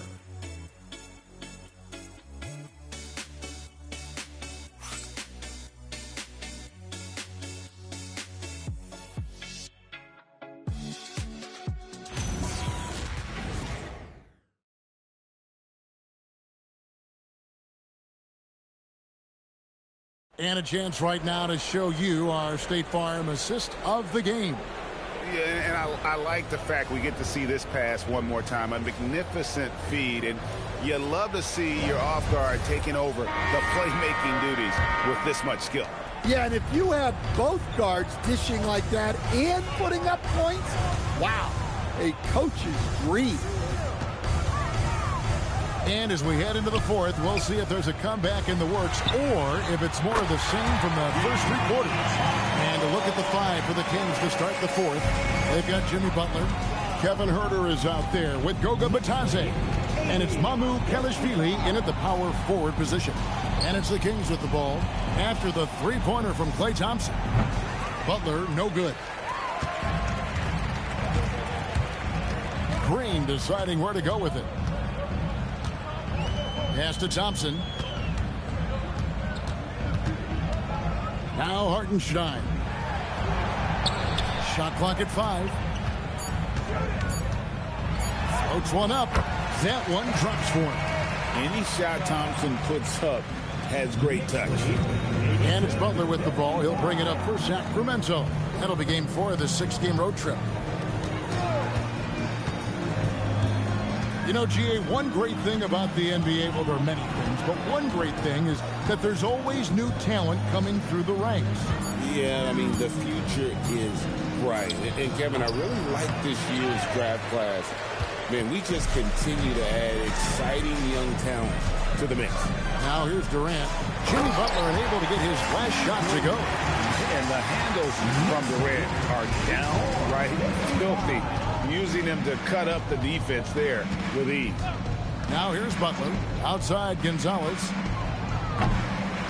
And a chance right now to show you our State Farm assist of the game. Yeah, and I like the fact we get to see this pass one more time. A magnificent feed, and you love to see your off guard taking over the playmaking duties with this much skill. Yeah, and if you have both guards dishing like that and putting up points, wow, a coach's dream. And as we head into the fourth, we'll see if there's a comeback in the works or if it's more of the same from the first 3 quarters. And a look at the 5 for the Kings to start the fourth. They've got Jimmy Butler. Kevin Huerter is out there with Goga Bitadze. And it's Mamu Kelishvili in at the power forward position. And it's the Kings with the ball after the 3-pointer from Klay Thompson. Butler, no good. Green deciding where to go with it. Pass to Thompson. Now Hartenstein. Shot clock at 5. Floats one up. That one drops for him. Any shot Thompson puts up has great touch. And it's Butler with the ball. He'll bring it up for Sacramento. That'll be game 4 of this 6-game road trip. You know, GA, one great thing about the NBA, well, there are many things, but one great thing is that there's always new talent coming through the ranks. Yeah, I mean, the future is bright. And Kevin, I really like this year's draft class. Man, we just continue to add exciting young talent to the mix. Now here's Durant. Jimmy Butler unable to get his last shot to go. And the handles from Durant are downright filthy, using them to cut up the defense there with ease. Now here's Butler. Outside Gonzalez.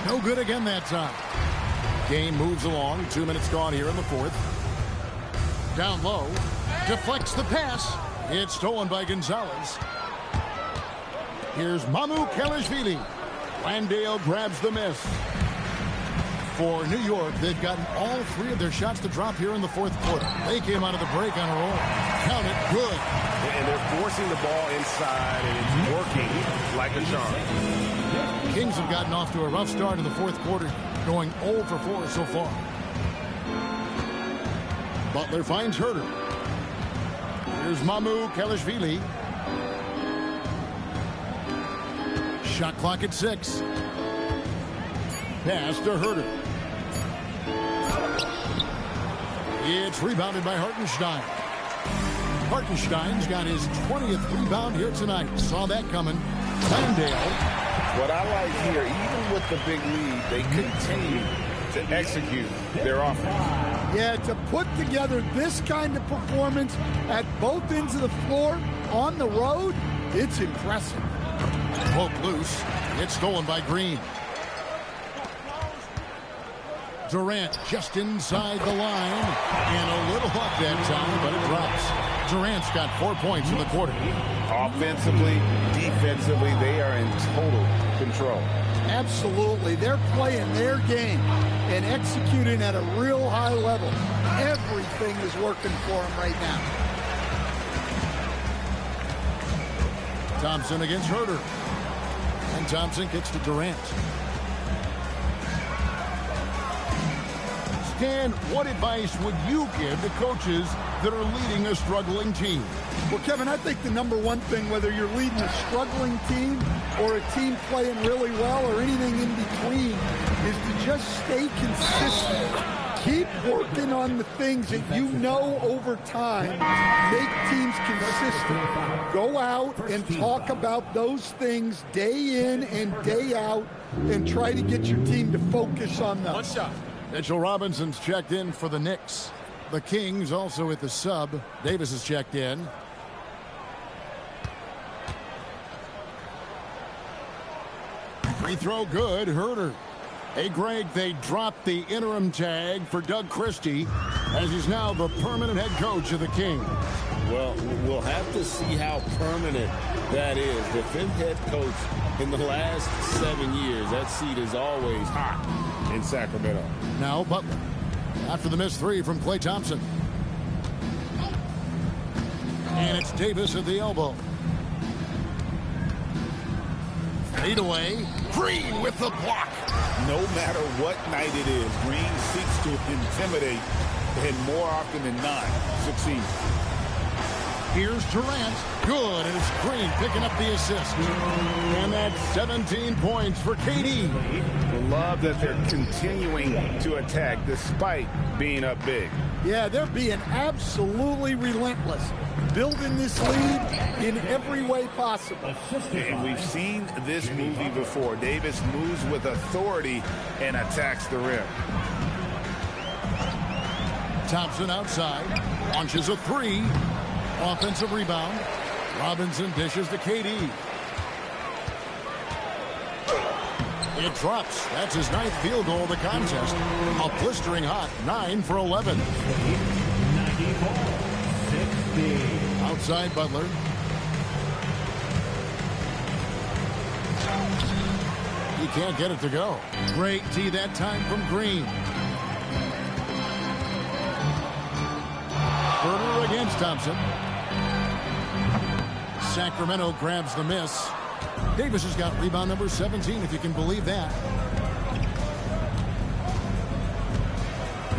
No good again that time. Game moves along. 2 minutes gone here in the fourth. Down low. Deflects the pass. It's stolen by Gonzalez. Here's Mamu Kelishvili. Landale grabs the miss. For New York, they've gotten all 3 of their shots to drop here in the fourth quarter. They came out of the break on a roll. Count it, good. And they're forcing the ball inside, and it's working like a charm. Kings have gotten off to a rough start in the fourth quarter, going 0 for 4 so far. Butler finds Huerter. Here's Mamu Kelishvili. Shot clock at 6. Pass to Huerter. It's rebounded by Hartenstein. Hartenstein's got his 20th rebound here tonight. Saw that coming. Landale. What I like here, even with the big lead, they continue to execute their offense. Yeah, to put together this kind of performance at both ends of the floor on the road, it's impressive. Poke loose. It's stolen by Green. Durant just inside the line. And a little up that time, but it drops. Durant's got 4 points in the quarter. Offensively, defensively, they are in total control. Absolutely. They're playing their game and executing at a real high level. Everything is working for them right now. Thompson against Huerter. And Thompson gets to Durant. Stan, what advice would you give to coaches that are leading a struggling team? Well, Kevin, I think the number one thing, whether you're leading a struggling team or a team playing really well or anything in between, is to just stay consistent. Keep working on the things that you know over time make teams consistent. Go out and talk about those things day in and day out and try to get your team to focus on those. One shot. Mitchell Robinson's checked in for the Knicks. The Kings also at the sub. Davis is checked in. Free throw good. Herter. Hey, Greg, they dropped the interim tag for Doug Christie as he's now the permanent head coach of the Kings. Well, we'll have to see how permanent that is. The 5th head coach in the last 7 years. That seat is always hot in Sacramento. Now Butler. After the missed 3 from Klay Thompson. And it's Davis at the elbow. Fade away. Green with the block. No matter what night it is, Green seeks to intimidate and more often than not succeed. Here's Durant. Good, and it's Green picking up the assist. And that's 17 points for KD. I love that they're continuing to attack despite being up big. Yeah, they're being absolutely relentless, building this lead in every way possible. And we've seen this movie before. Davis moves with authority and attacks the rim. Thompson outside. Launches a 3. Offensive rebound. Robinson dishes to KD. It drops. That's his 9th field goal of the contest. A blistering hot 9 for 11. Outside Butler. He can't get it to go. Great tee that time from Green. Herter against Thompson. Sacramento grabs the miss. Davis has got rebound number 17, if you can believe that.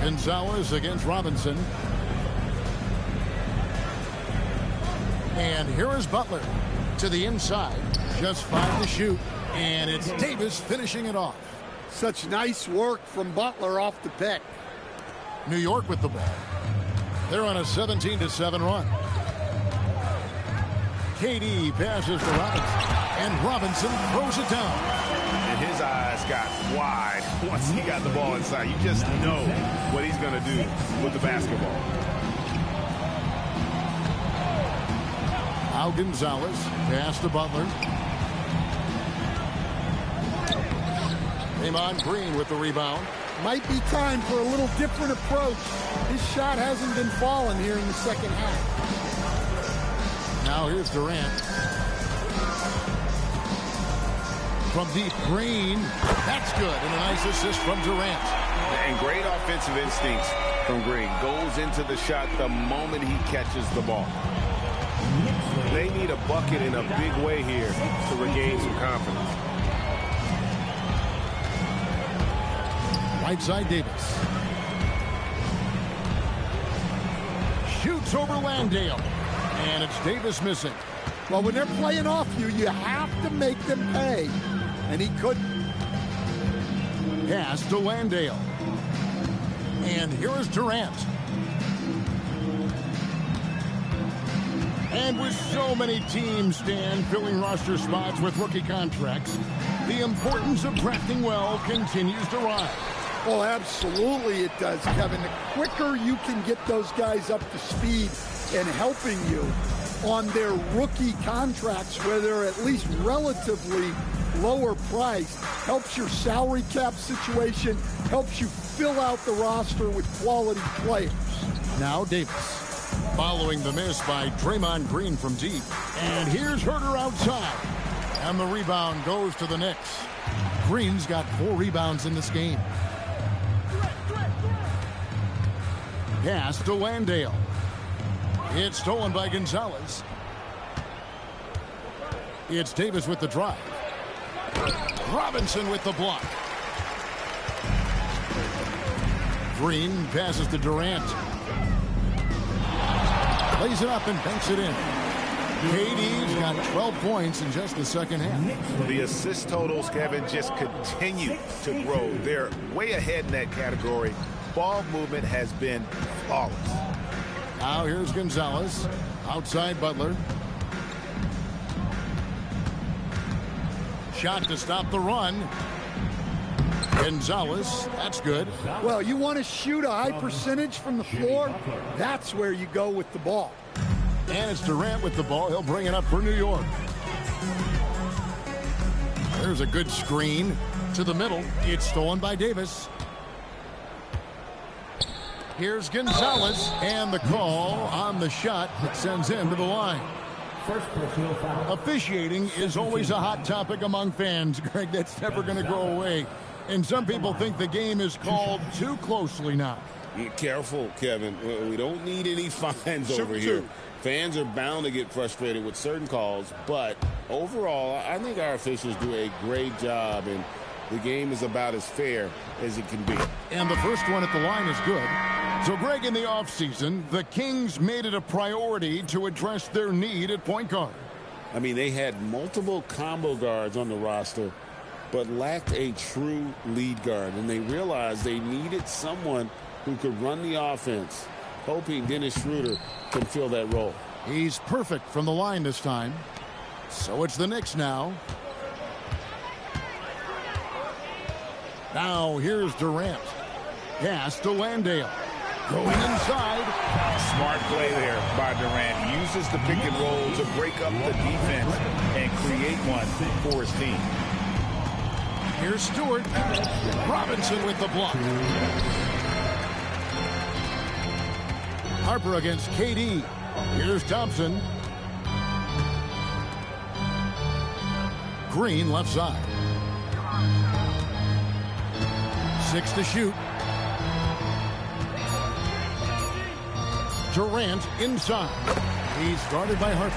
Gonzalez against Robinson. And here is Butler to the inside. Just 5 to shoot. And it's Davis finishing it off. Such nice work from Butler off the pick. New York with the ball. They're on a 17-7 run. KD passes to Robinson. And Robinson throws it down. And his eyes got wide once he got the ball inside. You just know what he's going to do with the basketball. Now Gonzalez. Pass to Butler. Draymond Green with the rebound. Might be time for a little different approach. His shot hasn't been falling here in the second half. Now here's Durant. From deep, Green. That's good. And a nice assist from Durant. And great offensive instincts from Green. Goes into the shot the moment he catches the ball. They need a bucket in a big way here to regain some confidence. Right side Davis. Shoots over Landale. And it's Davis missing. Well, when they're playing off you, you have to make them pay. And he couldn't. Pass to Landale. And here is Durant. And with so many teams, Stan, filling roster spots with rookie contracts, the importance of drafting well continues to rise. Well, absolutely it does, Kevin. The quicker you can get those guys up to speed and helping you on their rookie contracts, where they're at least relatively lower priced, helps your salary cap situation, helps you fill out the roster with quality players. Now Davis, following the miss by Draymond Green from deep. And here's Herter outside. And the rebound goes to the Knicks. Green's got 4 rebounds in this game. Pass to Landale. It's stolen by Gonzalez. It's Davis with the drive. Robinson with the block. Green passes to Durant. Plays it up and banks it in. KD's got 12 points in just the second half. The assist totals, Kevin, just continue to grow. They're way ahead in that category ball movement has been flawless. Now here's Gonzalez. Outside Butler. Shot to stop the run. Gonzalez, that's good. Well, you want to shoot a high percentage from the floor? That's where you go with the ball. And it's Durant with the ball. He'll bring it up for New York. There's a good screen to the middle. It's stolen by Davis. Here's Gonzalez, and the call on the shot that sends him to the line. Officiating is always a hot topic among fans, Greg. That's never going to go away. And some people think the game is called too closely now. Careful, Kevin. We don't need any fines over here. Fans are bound to get frustrated with certain calls, but overall, I think our officials do a great job, and the game is about as fair as it can be. And the first one at the line is good. So, Greg, in the offseason, the Kings made it a priority to address their need at point guard. I mean, they had multiple combo guards on the roster, but lacked a true lead guard, and they realized they needed someone who could run the offense, hoping Dennis Schroeder can fill that role. He's perfect from the line this time. So it's the Knicks now. Now here's Durant. Pass to Landale. Going inside. Smart play there by Durant. Uses the pick and roll to break up the defense and create one for his team. Here's Stewart. Robinson with the block. Harper against KD. Here's Thompson. Green left side. 6 to shoot. Durant inside. He's guarded by Harper.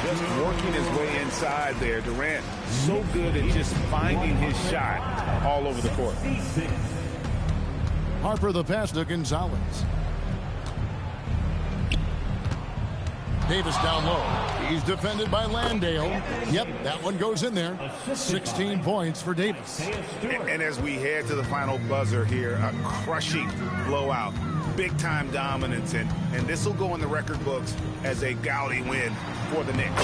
Just working his way inside there. Durant so good at just finding his shot all over the court. Harper the pass to Gonzalez. Davis down low. He's defended by Landale. Yep, that one goes in there. 16 points for Davis. And as we head to the final buzzer here, a crushing blowout. Big-time dominance, and this will go in the record books as a gaudy win for the Knicks.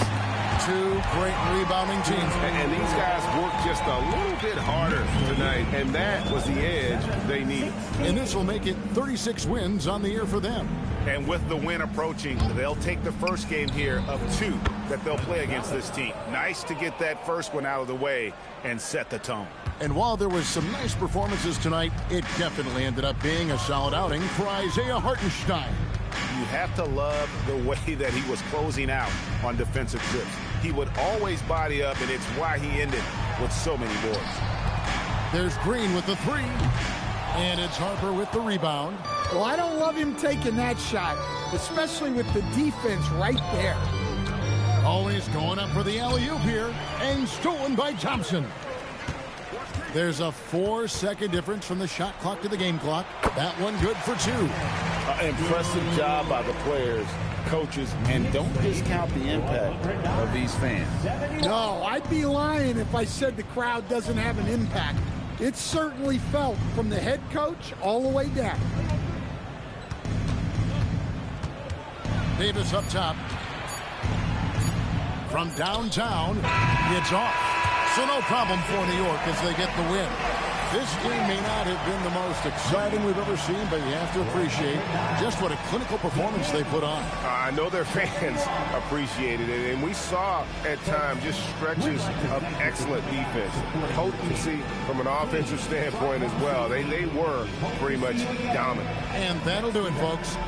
Two great rebounding teams. And these guys worked just a little bit harder tonight, and that was the edge they needed. And this will make it 36 wins on the year for them. And with the win approaching, they'll take the first game here of 2 that they'll play against this team. Nice to get that first one out of the way and set the tone. And while there was some nice performances tonight, it definitely ended up being a solid outing for Isaiah Hartenstein. You have to love the way that he was closing out on defensive trips. He would always body up, and it's why he ended with so many boards. There's Green with the 3. And it's Harper with the rebound. Well, I don't love him taking that shot, especially with the defense right there. Always going up for the alley-oop here, and stolen by Thompson. There's a 4-second difference from the shot clock to the game clock. That one good for 2. Impressive job by the players, coaches, and don't discount the impact of these fans. No, I'd be lying if I said the crowd doesn't have an impact. It's certainly felt from the head coach all the way down. Davis up top. From downtown, it's off. So no problem for New York as they get the win. This game may not have been the most exciting we've ever seen, but you have to appreciate just what a clinical performance they put on. I know their fans appreciated it, and we saw at times just stretches of excellent defense. Potency from an offensive standpoint as well. They were pretty much dominant. And that'll do it, folks.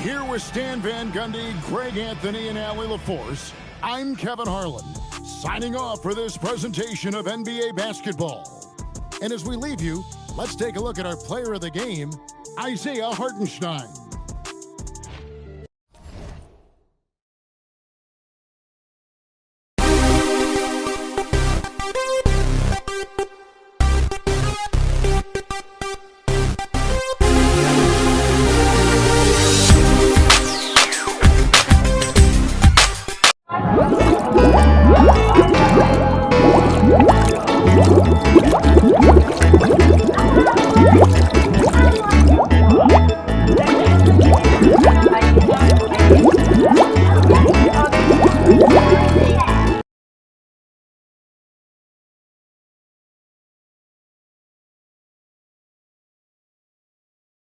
Here with Stan Van Gundy, Greg Anthony, and Allie LaForce, I'm Kevin Harlan, signing off for this presentation of NBA basketball. And as we leave you, let's take a look at our player of the game, Isaiah Hartenstein.